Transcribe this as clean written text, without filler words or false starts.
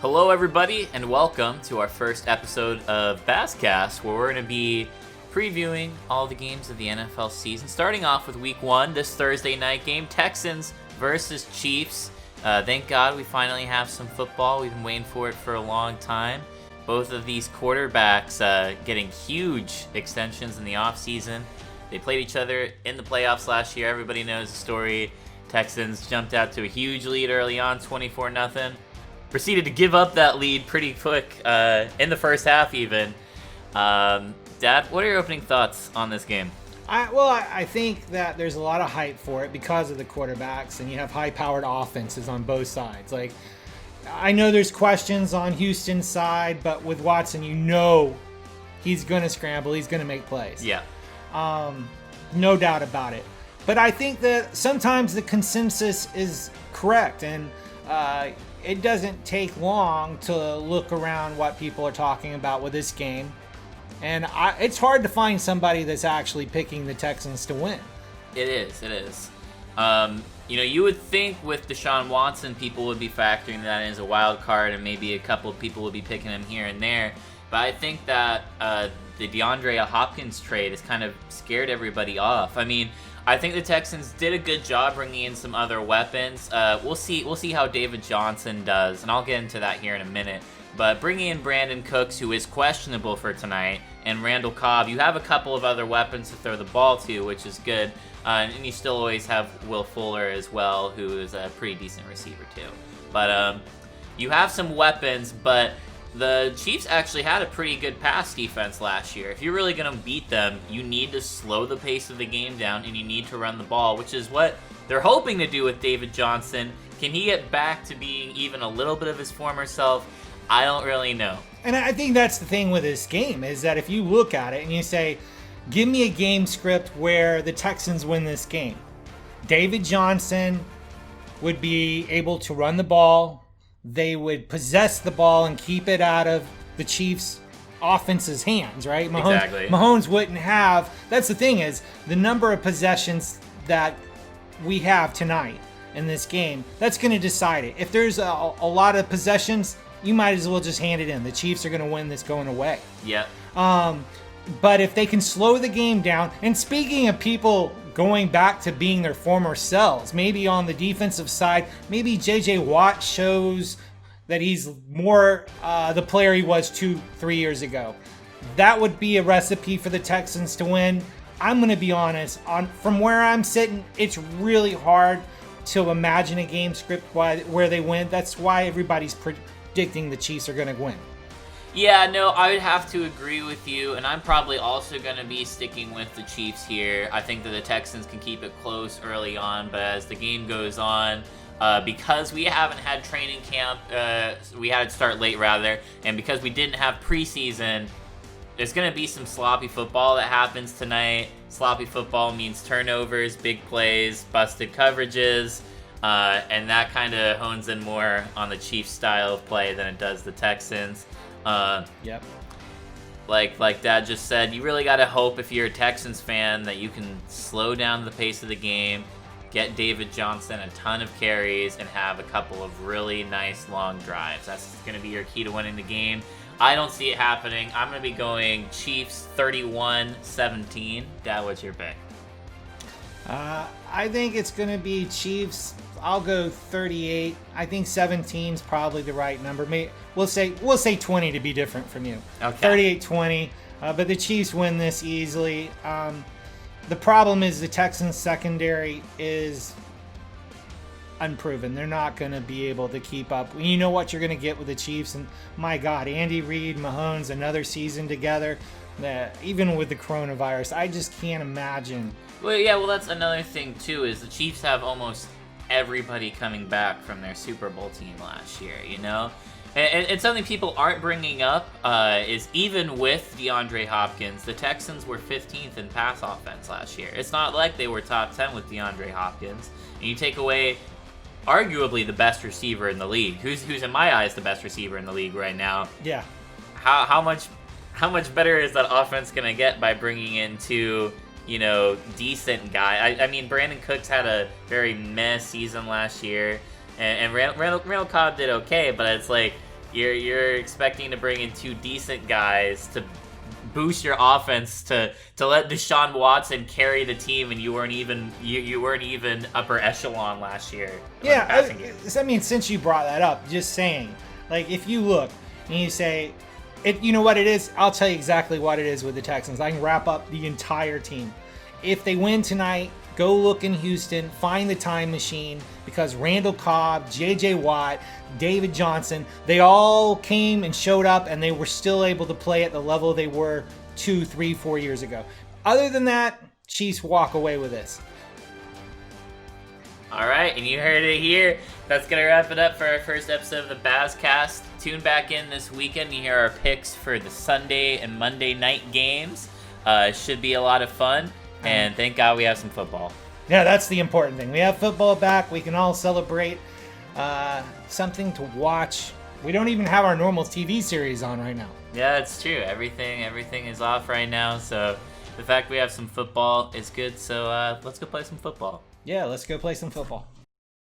Hello, everybody, and welcome to our first episode of Bazz Cast, where we're going to be previewing all the games of the NFL season. Starting off with Week 1, this Thursday night game, Texans versus Chiefs. Thank God we finally have some football. We've been waiting for it for a long time. Both of these quarterbacks getting huge extensions in the offseason. They played each other in the playoffs last year. Everybody knows the story. Texans jumped out to a huge lead early on, 24-0. Proceeded to give up that lead pretty quick in the first half even. Dad, what are your opening thoughts on this game? I think that there's a lot of hype for it because of the quarterbacks, and you have high-powered offenses on both sides. Like, I know there's questions on Houston's side, but with Watson, you know he's going to scramble. He's going to make plays. Yeah. No doubt about it. But I think that sometimes the consensus is correct, and it doesn't take long to look around what people are talking about with this game. And it's hard to find somebody that's actually picking the Texans to win. It is. You would think with Deshaun Watson, people would be factoring that in as a wild card, and maybe a couple of people would be picking him here and there. But I think that the DeAndre Hopkins trade has kind of scared everybody off. I mean, I think the Texans did a good job bringing in some other weapons. We'll see how David Johnson does, and I'll get into that here in a minute. But bringing in Brandon Cooks, who is questionable for tonight, and Randall Cobb, you have a couple of other weapons to throw the ball to, which is good. And you still always have Will Fuller as well, who is a pretty decent receiver too. But you have some weapons, but the Chiefs actually had a pretty good pass defense last year. If you're really going to beat them, you need to slow the pace of the game down, and you need to run the ball, which is what they're hoping to do with David Johnson. Can he get back to being even a little bit of his former self? I don't really know. And I think that's the thing with this game, is that if you look at it and you say, give me a game script where the Texans win this game, David Johnson would be able to run the ball. They would possess the ball and keep it out of the Chiefs' offense's hands, right? Exactly. Mahomes wouldn't have. That's the thing, is the number of possessions that we have tonight in this game, that's going to decide it. If there's a lot of possessions, you might as well just hand it in. The Chiefs are going to win this going away. Yeah. But if they can slow the game down, and speaking of people going back to being their former selves, maybe on the defensive side, maybe J.J. Watt shows that he's more the player he was 2-3 years ago. That would be a recipe for the Texans to win. I'm going to be honest, from where I'm sitting, it's really hard to imagine a game script where they win. That's why everybody's predicting the Chiefs are going to win. Yeah, no, I would have to agree with you, and I'm probably also going to be sticking with the Chiefs here. I think that the Texans can keep it close early on, but as the game goes on, because we haven't had training camp, we had it start late rather, and because we didn't have preseason, there's going to be some sloppy football that happens tonight. Sloppy football means turnovers, big plays, busted coverages, and that kind of hones in more on the Chiefs' style of play than it does the Texans. Yep. Like Dad just said, you really got to hope if you're a Texans fan that you can slow down the pace of the game, get David Johnson a ton of carries, and have a couple of really nice long drives. That's going to be your key to winning the game. I don't see it happening. I'm going to be going Chiefs 31-17. Dad, what's your pick? I think it's going to be Chiefs. I'll go 38. I think 17 is probably the right number. We'll say 20 to be different from you. Okay. 38-20. But the Chiefs win this easily. The problem is the Texans secondary is unproven. They're not going to be able to keep up. You know what you're going to get with the Chiefs, and my God, Andy Reid, Mahomes, another season together. Even with the coronavirus, I just can't imagine. Well, that's another thing too. Is the Chiefs have almost everybody coming back from their Super Bowl team last year, you know? And something people aren't bringing up is even with DeAndre Hopkins, the Texans were 15th in pass offense last year. It's not like they were top 10 with DeAndre Hopkins. And you take away arguably the best receiver in the league, who's in my eyes the best receiver in the league right now. Yeah. How much better is that offense going to get by bringing in two, decent guy? I mean, Brandon Cooks had a very meh season last year, and Randall Cobb did okay, but it's like You're expecting to bring in 2 decent guys to boost your offense to let Deshaun Watson carry the team, and you weren't even upper echelon last year. Yeah, I mean, since you brought that up, just saying, like, if you look and you say, you know what it is? I'll tell you exactly what it is with the Texans. I can wrap up the entire team. If they win tonight, go look in Houston, find the time machine, because Randall Cobb, J.J. Watt, David Johnson, they all came and showed up, and they were still able to play at the level they were 2, 3, 4 years ago. Other than that, Chiefs walk away with this. All right, and you heard it here. That's going to wrap it up for our first episode of the Bazz Cast. Tune back in this weekend to hear our picks for the Sunday and Monday night games. Should be a lot of fun, and thank God we have some football. Yeah, that's the important thing. We have football back. We can all celebrate. Something to watch. We don't even have our normal TV series on right now. Yeah, it's true. Everything is off right now, so the fact we have some football is good. So let's go play some football. Yeah, let's go play some football.